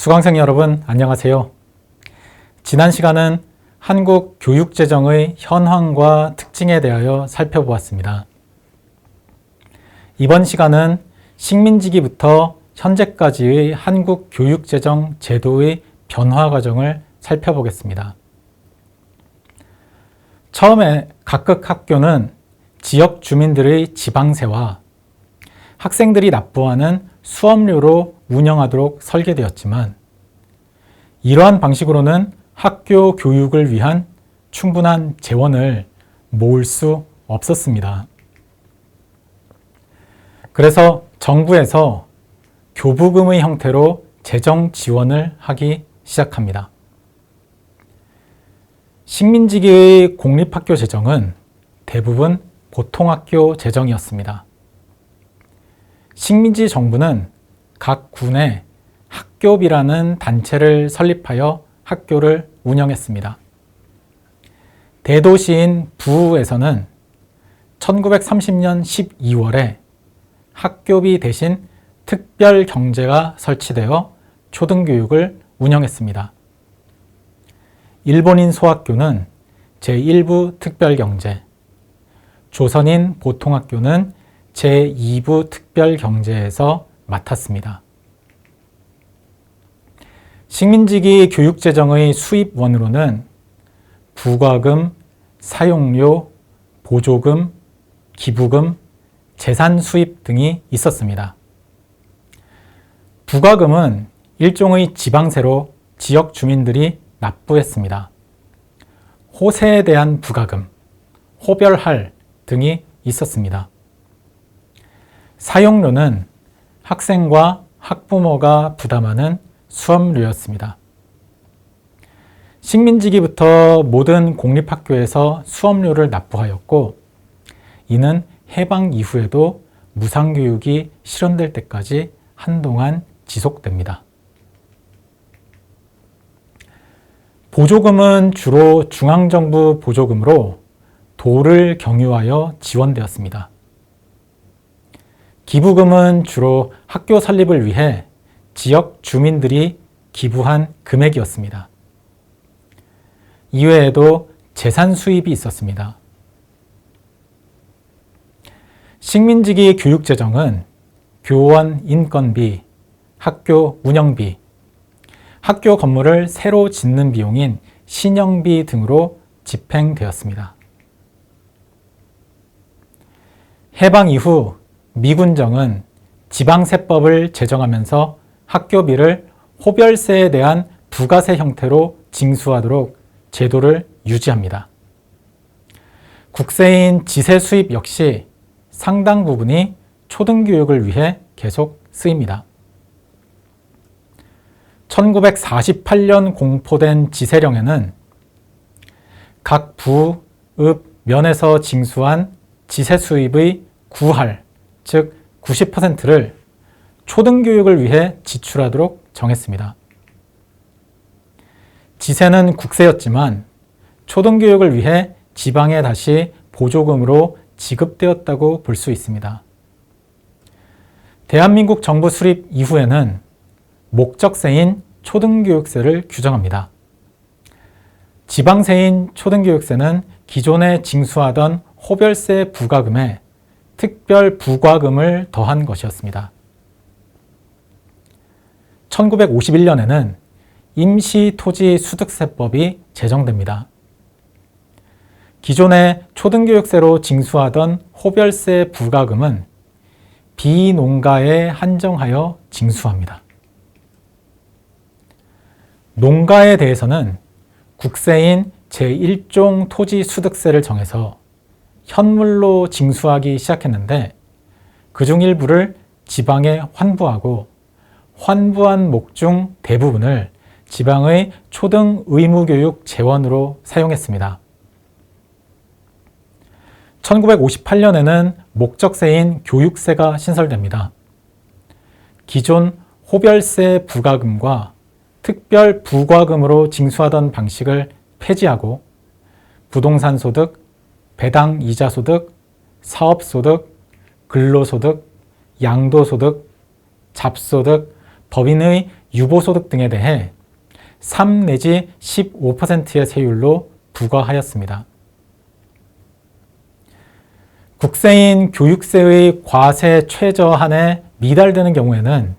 수강생 여러분 안녕하세요. 지난 시간은 한국 교육재정의 현황과 특징에 대하여 살펴보았습니다. 이번 시간은 식민지기부터 현재까지의 한국 교육재정 제도의 변화 과정을 살펴보겠습니다. 처음에 각각 학교는 지역 주민들의 지방세와 학생들이 납부하는 수업료로 운영하도록 설계되었지만 이러한 방식으로는 학교 교육을 위한 충분한 재원을 모을 수 없었습니다. 그래서 정부에서 교부금의 형태로 재정 지원을 하기 시작합니다. 식민지기의 공립학교 재정은 대부분 보통학교 재정이었습니다. 식민지 정부는 각 군에 학교비라는 단체를 설립하여 학교를 운영했습니다. 대도시인 부에서는 1930년 12월에 학교비 대신 특별경제가 설치되어 초등교육을 운영했습니다. 일본인 소학교는 제1부 특별경제, 조선인 보통학교는 제2부 특별경제에서 맡았습니다. 식민지기 교육재정의 수입원으로는 부과금, 사용료, 보조금, 기부금, 재산 수입 등이 있었습니다. 부과금은 일종의 지방세로 지역 주민들이 납부했습니다. 호세에 대한 부과금, 호별할 등이 있었습니다. 사용료는 학생과 학부모가 부담하는 수업료였습니다. 식민지기부터 모든 공립학교에서 수업료를 납부하였고 이는 해방 이후에도 무상교육이 실현될 때까지 한동안 지속됩니다. 보조금은 주로 중앙정부 보조금으로 도를 경유하여 지원되었습니다. 기부금은 주로 학교 설립을 위해 지역 주민들이 기부한 금액이었습니다. 이외에도 재산 수입이 있었습니다. 식민지기 교육재정은 교원 인건비, 학교 운영비, 학교 건물을 새로 짓는 비용인 신형비 등으로 집행되었습니다. 해방 이후 미군정은 지방세법을 제정하면서 학교비를 호별세에 대한 부가세 형태로 징수하도록 제도를 유지합니다. 국세인 지세 수입 역시 상당 부분이 초등교육을 위해 계속 쓰입니다. 1948년 공포된 지세령에는 각 부, 읍, 면에서 징수한 지세 수입의 구할, 즉 90%를 초등교육을 위해 지출하도록 정했습니다. 지세는 국세였지만 초등교육을 위해 지방에 다시 보조금으로 지급되었다고 볼 수 있습니다. 대한민국 정부 수립 이후에는 목적세인 초등교육세를 규정합니다. 지방세인 초등교육세는 기존에 징수하던 호별세 부과금에 특별 부과금을 더한 것이었습니다. 1951년에는 임시토지소득세법이 제정됩니다. 기존의 초등교육세로 징수하던 호별세 부과금은 비농가에 한정하여 징수합니다. 농가에 대해서는 국세인 제1종 토지소득세를 정해서 현물로 징수하기 시작했는데 그중 일부를 지방에 환부하고 환부한 목 중 대부분을 지방의 초등 의무교육 재원으로 사용했습니다. 1958년에는 목적세인 교육세가 신설됩니다. 기존 호별세 부과금과 특별 부과금으로 징수하던 방식을 폐지하고 부동산 소득, 배당 이자 소득, 사업소득, 근로소득, 양도소득, 잡소득, 법인의 유보소득 등에 대해 3 내지 15%의 세율로 부과하였습니다. 국세인 교육세의 과세 최저한에 미달되는 경우에는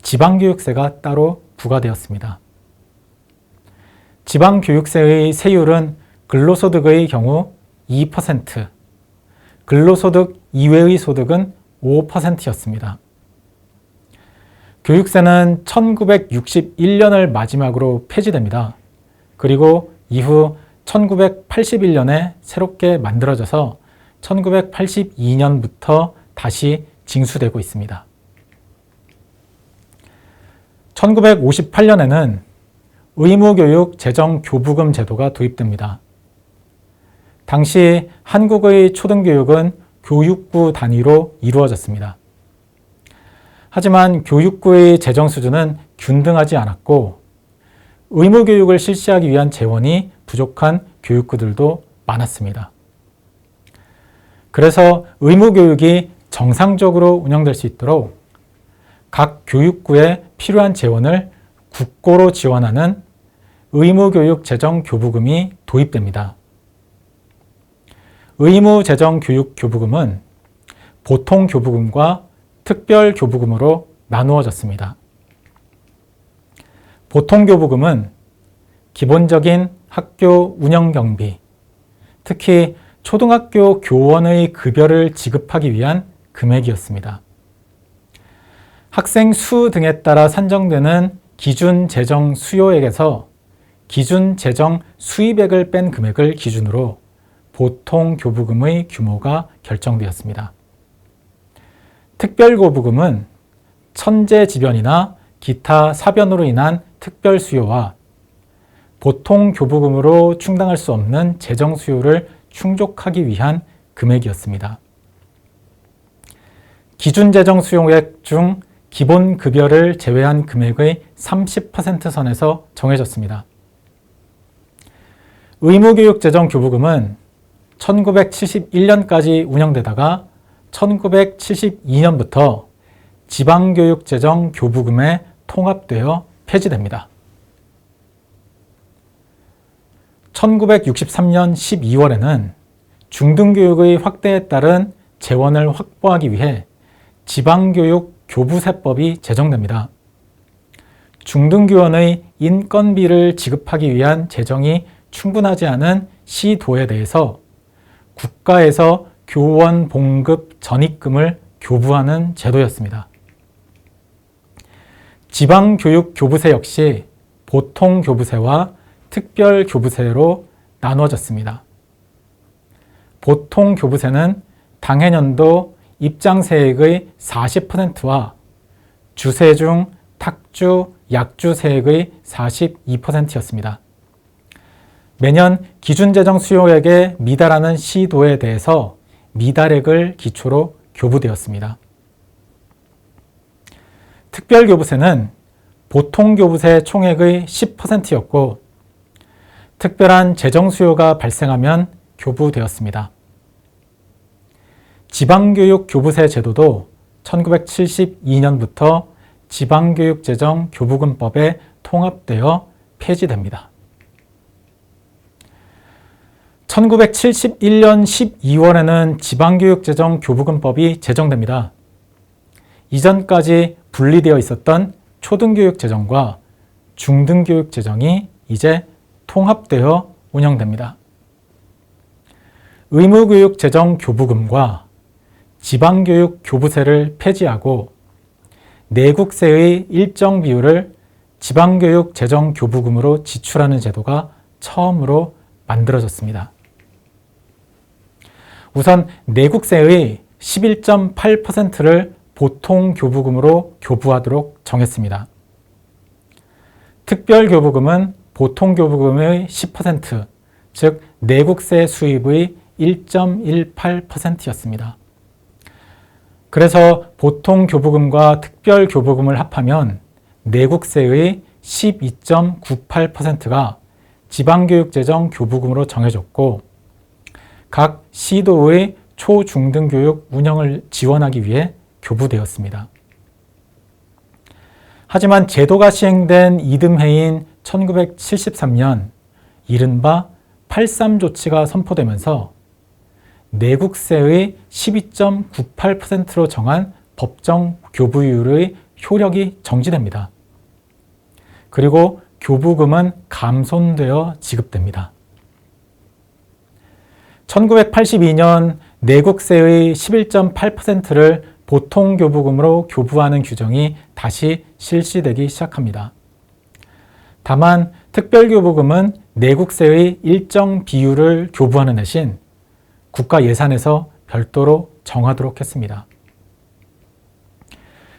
지방교육세가 따로 부과되었습니다. 지방교육세의 세율은 근로소득의 경우 2%, 근로소득 이외의 소득은 5%였습니다. 교육세는 1961년을 마지막으로 폐지됩니다. 그리고 이후 1981년에 새롭게 만들어져서 1982년부터 다시 징수되고 있습니다. 1958년에는 의무교육 재정교부금 제도가 도입됩니다. 당시 한국의 초등교육은 교육구 단위로 이루어졌습니다. 하지만 교육구의 재정 수준은 균등하지 않았고 의무교육을 실시하기 위한 재원이 부족한 교육구들도 많았습니다. 그래서 의무교육이 정상적으로 운영될 수 있도록 각 교육구에 필요한 재원을 국고로 지원하는 의무교육재정교부금이 도입됩니다. 의무재정교육교부금은 보통교부금과 특별교부금으로 나누어졌습니다. 보통교부금은 기본적인 학교 운영경비, 특히 초등학교 교원의 급여를 지급하기 위한 금액이었습니다. 학생 수 등에 따라 산정되는 기준 재정 수요액에서 기준 재정 수입액을 뺀 금액을 기준으로 보통 교부금의 규모가 결정되었습니다. 특별교부금은 천재지변이나 기타 사변으로 인한 특별 수요와 보통 교부금으로 충당할 수 없는 재정 수요를 충족하기 위한 금액이었습니다. 기준 재정 수요액 중 기본 급여를 제외한 금액의 30% 선에서 정해졌습니다. 의무교육재정교부금은 1971년까지 운영되다가 1972년부터 지방교육재정교부금에 통합되어 폐지됩니다. 1963년 12월에는 중등교육의 확대에 따른 재원을 확보하기 위해 지방교육 교부세법이 제정됩니다. 중등교원의 인건비를 지급하기 위한 재정이 충분하지 않은 시도에 대해서 국가에서 교원 봉급 전입금을 교부하는 제도였습니다. 지방교육교부세 역시 보통교부세와 특별교부세로 나누어졌습니다. 보통교부세는 당해년도 입장세액의 40%와 주세 중 탁주, 약주세액의 42%였습니다. 매년 기준재정 수요액에 미달하는 시도에 대해서 미달액을 기초로 교부되었습니다. 특별교부세는 보통교부세 총액의 10%였고 특별한 재정 수요가 발생하면 교부되었습니다. 지방교육교부세 제도도 1972년부터 지방교육재정교부금법에 통합되어 폐지됩니다. 1971년 12월에는 지방교육재정교부금법이 제정됩니다. 이전까지 분리되어 있었던 초등교육재정과 중등교육재정이 이제 통합되어 운영됩니다. 의무교육재정교부금과 지방교육교부세를 폐지하고 내국세의 일정 비율을 지방교육재정교부금으로 지출하는 제도가 처음으로 만들어졌습니다. 우선 내국세의 11.8%를 보통교부금으로 교부하도록 정했습니다. 특별교부금은 보통교부금의 10%, 즉 내국세 수입의 1.18%였습니다. 그래서 보통교부금과 특별교부금을 합하면 내국세의 12.98%가 지방교육재정교부금으로 정해졌고 각 시도의 초중등교육 운영을 지원하기 위해 교부되었습니다. 하지만 제도가 시행된 이듬해인 1973년 이른바 83 조치가 선포되면서 내국세의 12.98%로 정한 법정 교부율의 효력이 정지됩니다. 그리고 교부금은 감손되어 지급됩니다. 1982년 내국세의 11.8%를 보통교부금으로 교부하는 규정이 다시 실시되기 시작합니다. 다만 특별교부금은 내국세의 일정 비율을 교부하는 대신 국가 예산에서 별도로 정하도록 했습니다.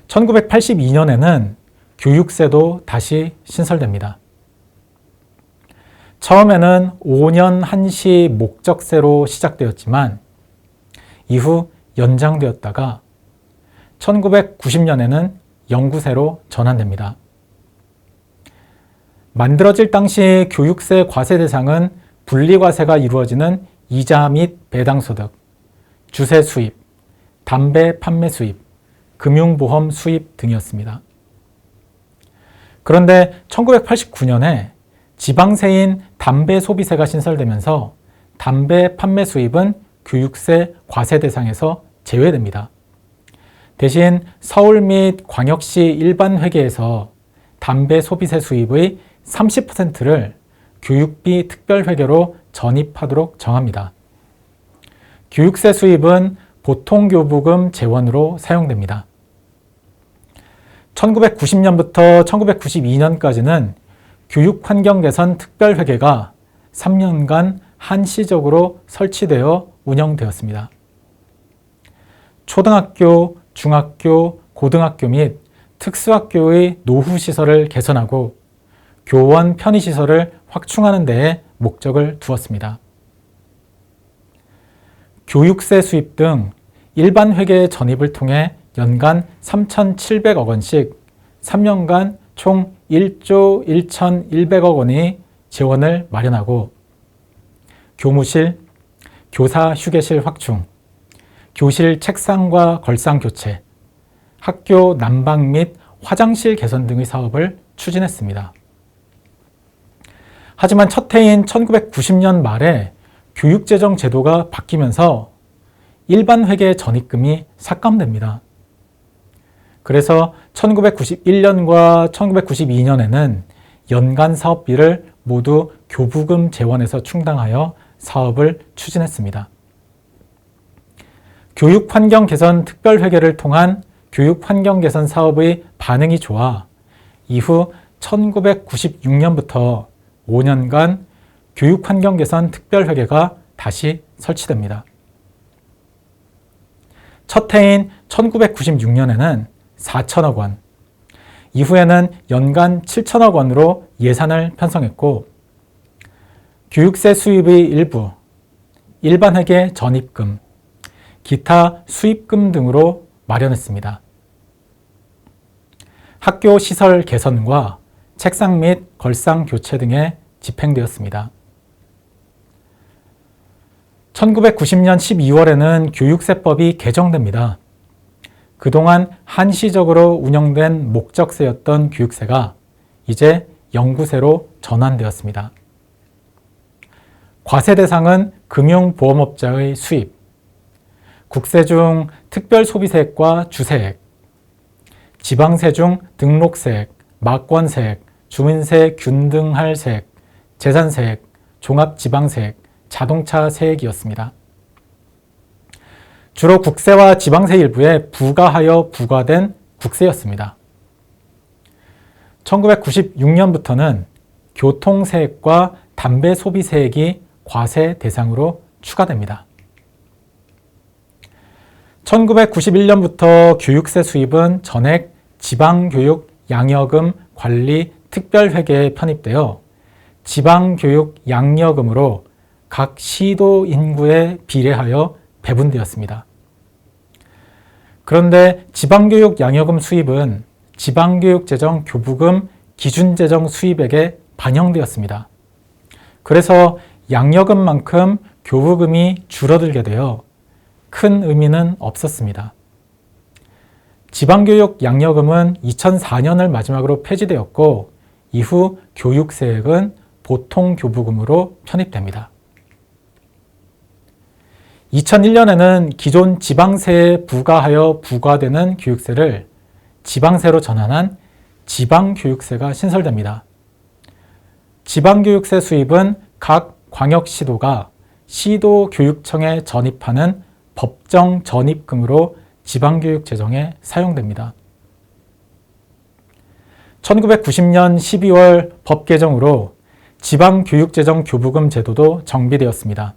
1982년에는 교육세도 다시 신설됩니다. 처음에는 5년 한시 목적세로 시작되었지만 이후 연장되었다가 1990년에는 영구세로 전환됩니다. 만들어질 당시 교육세 과세 대상은 분리과세가 이루어지는 이자 및 배당소득, 주세 수입, 담배 판매 수입, 금융보험 수입 등이었습니다. 그런데 1989년에 지방세인 담배 소비세가 신설되면서 담배 판매 수입은 교육세 과세 대상에서 제외됩니다. 대신 서울 및 광역시 일반 회계에서 담배 소비세 수입의 30%를 교육비 특별회계로 전입하도록 정합니다. 교육세 수입은 보통교부금 재원으로 사용됩니다. 1990년부터 1992년까지는 교육환경개선 특별회계가 3년간 한시적으로 설치되어 운영되었습니다. 초등학교, 중학교, 고등학교 및 특수학교의 노후시설을 개선하고 교원 편의시설을 확충하는 데에 목적을 두었습니다. 교육세 수입 등 일반 회계 전입을 통해 연간 3,700억 원씩 3년간 총 1조 1,100억 원의 재원을 마련하고 교무실, 교사 휴게실 확충, 교실 책상과 걸상 교체, 학교 난방 및 화장실 개선 등의 사업을 추진했습니다. 하지만 첫 해인 1990년 말에 교육재정 제도가 바뀌면서 일반 회계 전입금이 삭감됩니다. 그래서 1991년과 1992년에는 연간 사업비를 모두 교부금 재원에서 충당하여 사업을 추진했습니다. 교육환경 개선 특별회계를 통한 교육환경 개선 사업의 반응이 좋아 이후 1996년부터 5년간 교육환경 개선 특별회계가 다시 설치됩니다. 첫 해인 1996년에는 4천억 원, 이후에는 연간 7천억 원으로 예산을 편성했고 교육세 수입의 일부, 일반 회계 전입금, 기타 수입금 등으로 마련했습니다. 학교 시설 개선과 책상 및 걸상 교체 등에 집행되었습니다. 1990년 12월에는 교육세법이 개정됩니다. 그동안 한시적으로 운영된 목적세였던 교육세가 이제 영구세로 전환되었습니다. 과세 대상은 금융보험업자의 수입, 국세 중 특별소비세액과 주세액, 지방세 중 등록세액, 막권세액, 주민세 균등할 세액, 재산세액, 종합지방세액, 자동차 세액이었습니다. 주로 국세와 지방세 일부에 부과하여 부과된 국세였습니다. 1996년부터는 교통세액과 담배 소비세액이 과세 대상으로 추가됩니다. 1991년부터 교육세 수입은 전액 지방교육 양여금 관리 특별회계에 편입되어 지방교육 양여금으로 각 시도 인구에 비례하여 배분되었습니다. 그런데 지방교육 양여금 수입은 지방교육재정 교부금 기준재정 수입액에 반영되었습니다. 그래서 양여금만큼 교부금이 줄어들게 되어 큰 의미는 없었습니다. 지방교육 양여금은 2004년을 마지막으로 폐지되었고 이후 교육세액은 보통교부금으로 편입됩니다. 2001년에는 기존 지방세에 부과하여 부과되는 교육세를 지방세로 전환한 지방교육세가 신설됩니다. 지방교육세 수입은 각 광역시도가 시도교육청에 전입하는 법정 전입금으로 지방교육 재정에 사용됩니다. 1990년 12월 법 개정으로 지방교육재정 교부금 제도도 정비되었습니다.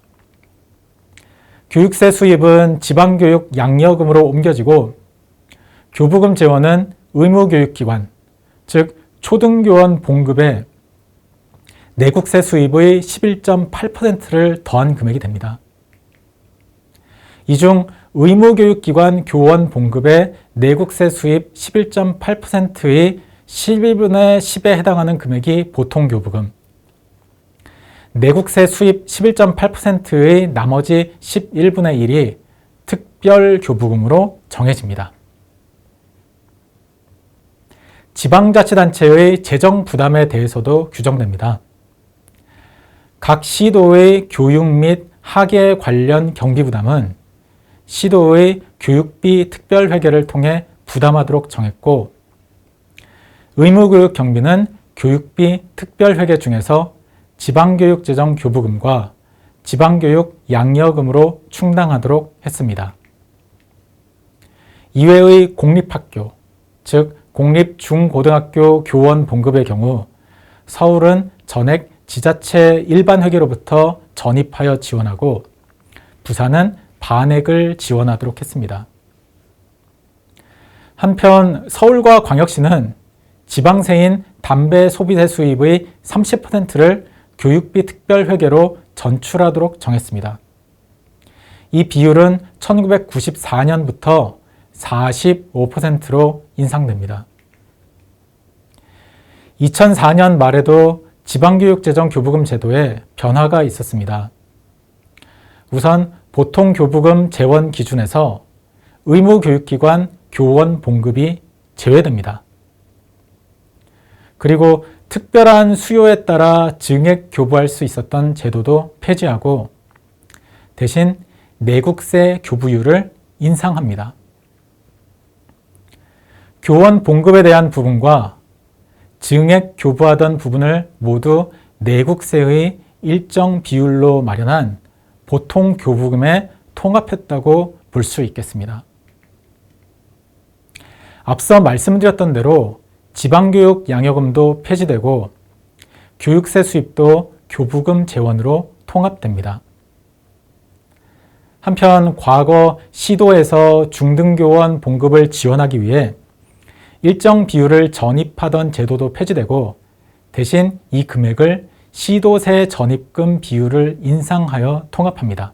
교육세 수입은 지방교육 양여금으로 옮겨지고 교부금 재원은 의무교육기관, 즉 초등교원 봉급에 내국세 수입의 11.8%를 더한 금액이 됩니다. 이 중 의무교육기관 교원 봉급의 내국세 수입 11.8%의 11분의 10에 해당하는 금액이 보통교부금, 내국세 수입 11.8%의 나머지 11분의 1이 특별교부금으로 정해집니다. 지방자치단체의 재정 부담에 대해서도 규정됩니다. 각 시도의 교육 및 학예 관련 경비 부담은 시도의 교육비 특별회계를 통해 부담하도록 정했고 의무교육 경비는 교육비 특별회계 중에서 지방교육재정 교부금과 지방교육 양여금으로 충당하도록 했습니다. 이외의 공립학교, 즉 공립중고등학교 교원 봉급의 경우 서울은 전액 지자체 일반회계로부터 전입하여 지원하고 부산은 반액을 지원하도록 했습니다. 한편 서울과 광역시는 지방세인 담배 소비세 수입의 30%를 교육비 특별회계로 전출하도록 정했습니다. 이 비율은 1994년부터 45%로 인상됩니다. 2004년 말에도 지방교육재정 교부금 제도에 변화가 있었습니다. 우선 보통교부금 재원 기준에서 의무교육기관 교원 봉급이 제외됩니다. 그리고 특별한 수요에 따라 증액 교부할 수 있었던 제도도 폐지하고 대신 내국세 교부율을 인상합니다. 교원 봉급에 대한 부분과 증액 교부하던 부분을 모두 내국세의 일정 비율로 마련한 보통교부금에 통합했다고 볼 수 있겠습니다. 앞서 말씀드렸던 대로 지방교육 양여금도 폐지되고 교육세 수입도 교부금 재원으로 통합됩니다. 한편 과거 시도에서 중등교원 봉급을 지원하기 위해 일정 비율을 전입하던 제도도 폐지되고 대신 이 금액을 시도세 전입금 비율을 인상하여 통합합니다.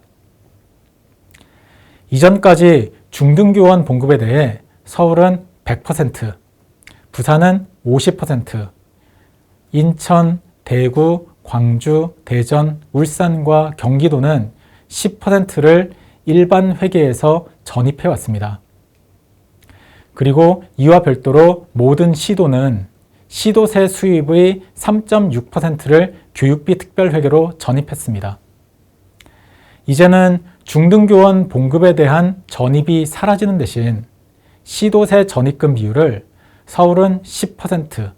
이전까지 중등교원 봉급에 대해 서울은 100%, 부산은 50%, 인천, 대구, 광주, 대전, 울산과 경기도는 10%를 일반 회계에서 전입해 왔습니다. 그리고 이와 별도로 모든 시도는 시도세 수입의 3.6%를 교육비 특별회계로 전입했습니다. 이제는 중등교원 봉급에 대한 전입이 사라지는 대신 시도세 전입금 비율을 서울은 10%,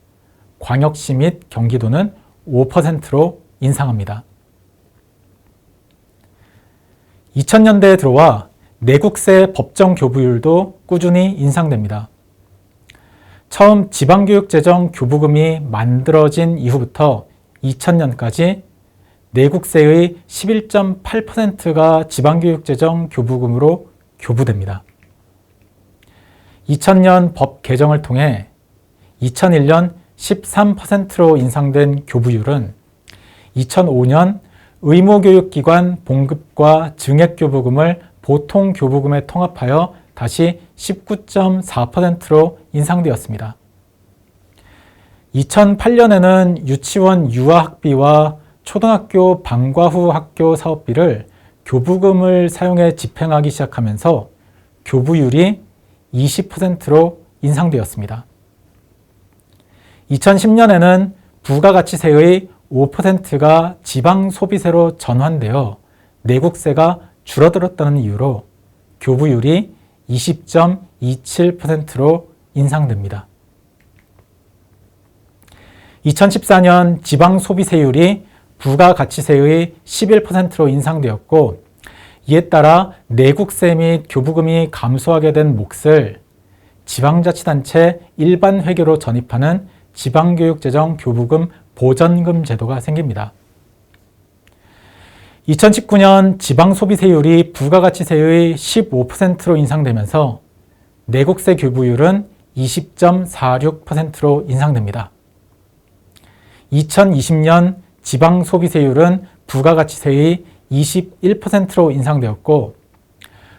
광역시 및 경기도는 5%로 인상합니다. 2000년대에 들어와 내국세 법정 교부율도 꾸준히 인상됩니다. 처음 지방교육재정 교부금이 만들어진 이후부터 2000년까지 내국세의 11.8%가 지방교육재정 교부금으로 교부됩니다. 2000년 법 개정을 통해 2001년 13%로 인상된 교부율은 2005년 의무교육기관 봉급과 증액교부금을 보통교부금에 통합하여 다시 19.4%로 인상되었습니다. 2008년에는 유치원 유아학비와 초등학교 방과 후 학교 사업비를 교부금을 사용해 집행하기 시작하면서 교부율이 20%로 인상되었습니다. 2010년에는 부가가치세의 5%가 지방소비세로 전환되어 내국세가 줄어들었다는 이유로 교부율이 20.27%로 인상됩니다. 2014년 지방소비세율이 부가가치세의 11%로 인상되었고, 이에 따라 내국세 및 교부금이 감소하게 된 몫을 지방자치단체 일반 회계로 전입하는 지방교육재정 교부금 보전금 제도가 생깁니다. 2019년 지방소비세율이 부가가치세의 15%로 인상되면서 내국세 교부율은 20.46%로 인상됩니다. 2020년 지방소비세율은 부가가치세의 21%로 인상되었고,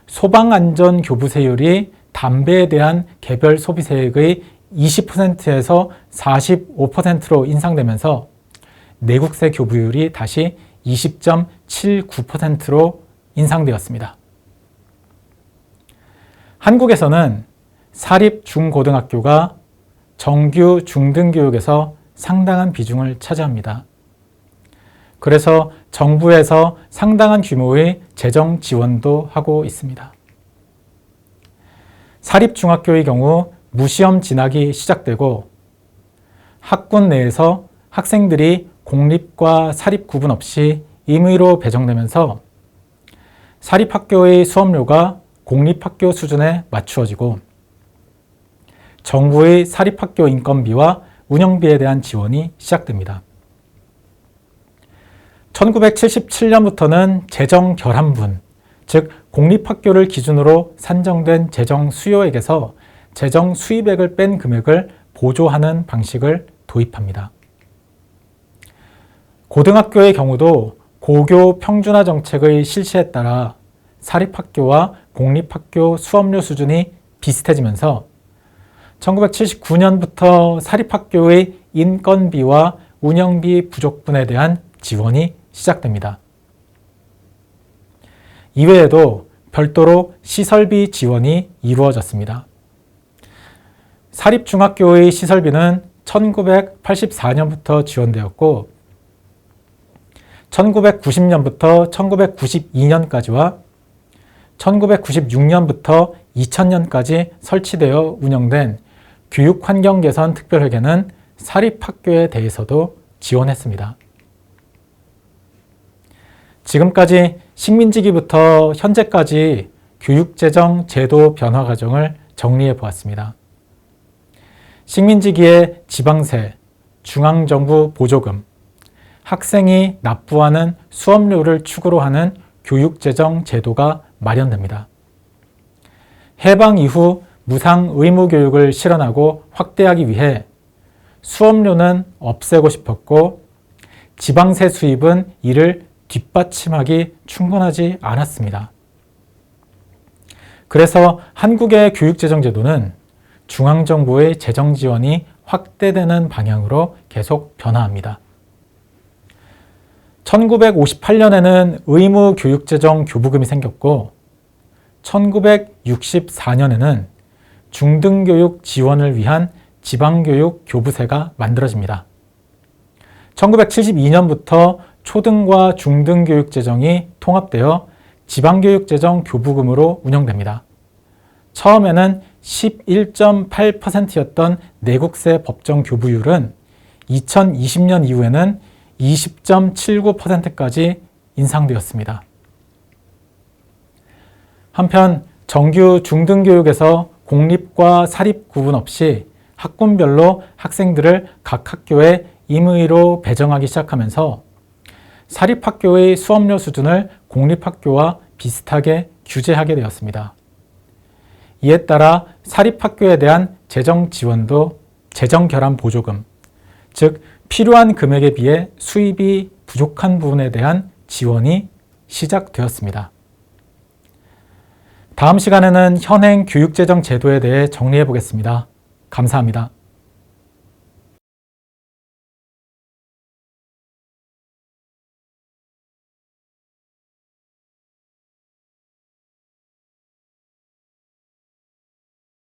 소방안전교부세율이 담배에 대한 개별 소비세액의 20%에서 45%로 인상되면서 내국세 교부율이 다시 20.79%로 인상되었습니다. 한국에서는 사립 중고등학교가 정규 중등교육에서 상당한 비중을 차지합니다. 그래서 정부에서 상당한 규모의 재정 지원도 하고 있습니다. 사립중학교의 경우 무시험 진학이 시작되고 학군 내에서 학생들이 공립과 사립 구분 없이 임의로 배정되면서 사립학교의 수업료가 공립학교 수준에 맞추어지고 정부의 사립학교 인건비와 운영비에 대한 지원이 시작됩니다. 1977년부터는 재정 결함분, 즉 공립학교를 기준으로 산정된 재정 수요액에서 재정 수입액을 뺀 금액을 보조하는 방식을 도입합니다. 고등학교의 경우도 고교 평준화 정책의 실시에 따라 사립학교와 공립학교 수업료 수준이 비슷해지면서 1979년부터 사립학교의 인건비와 운영비 부족분에 대한 지원이 시작됩니다. 이외에도 별도로 시설비 지원이 이루어졌습니다. 사립중학교의 시설비는 1984년부터 지원되었고 1990년부터 1992년까지와 1996년부터 2000년까지 설치되어 운영된 교육환경개선 특별회계는 사립학교에 대해서도 지원했습니다. 지금까지 식민지기부터 현재까지 교육재정 제도 변화 과정을 정리해 보았습니다. 식민지기의 지방세, 중앙정부 보조금, 학생이 납부하는 수업료를 축으로 하는 교육재정 제도가 마련됩니다. 해방 이후 무상 의무교육을 실현하고 확대하기 위해 수업료는 없애고 싶었고 지방세 수입은 이를 뒷받침하기 충분하지 않았습니다. 그래서 한국의 교육재정제도는 중앙정부의 재정 지원이 확대되는 방향으로 계속 변화합니다. 1958년에는 의무교육재정 교부금이 생겼고 1964년에는 중등교육 지원을 위한 지방교육 교부세가 만들어집니다. 1972년부터 초등과 중등교육 재정이 통합되어 지방교육재정 교부금으로 운영됩니다. 처음에는 11.8%였던 내국세 법정 교부율은 2020년 이후에는 20.79%까지 인상되었습니다. 한편 정규 중등교육에서 공립과 사립 구분 없이 학군별로 학생들을 각 학교에 임의로 배정하기 시작하면서 사립학교의 수업료 수준을 공립학교와 비슷하게 규제하게 되었습니다. 이에 따라 사립학교에 대한 재정 지원도 재정 결함 보조금, 즉 필요한 금액에 비해 수입이 부족한 부분에 대한 지원이 시작되었습니다. 다음 시간에는 현행 교육재정 제도에 대해 정리해 보겠습니다. 감사합니다.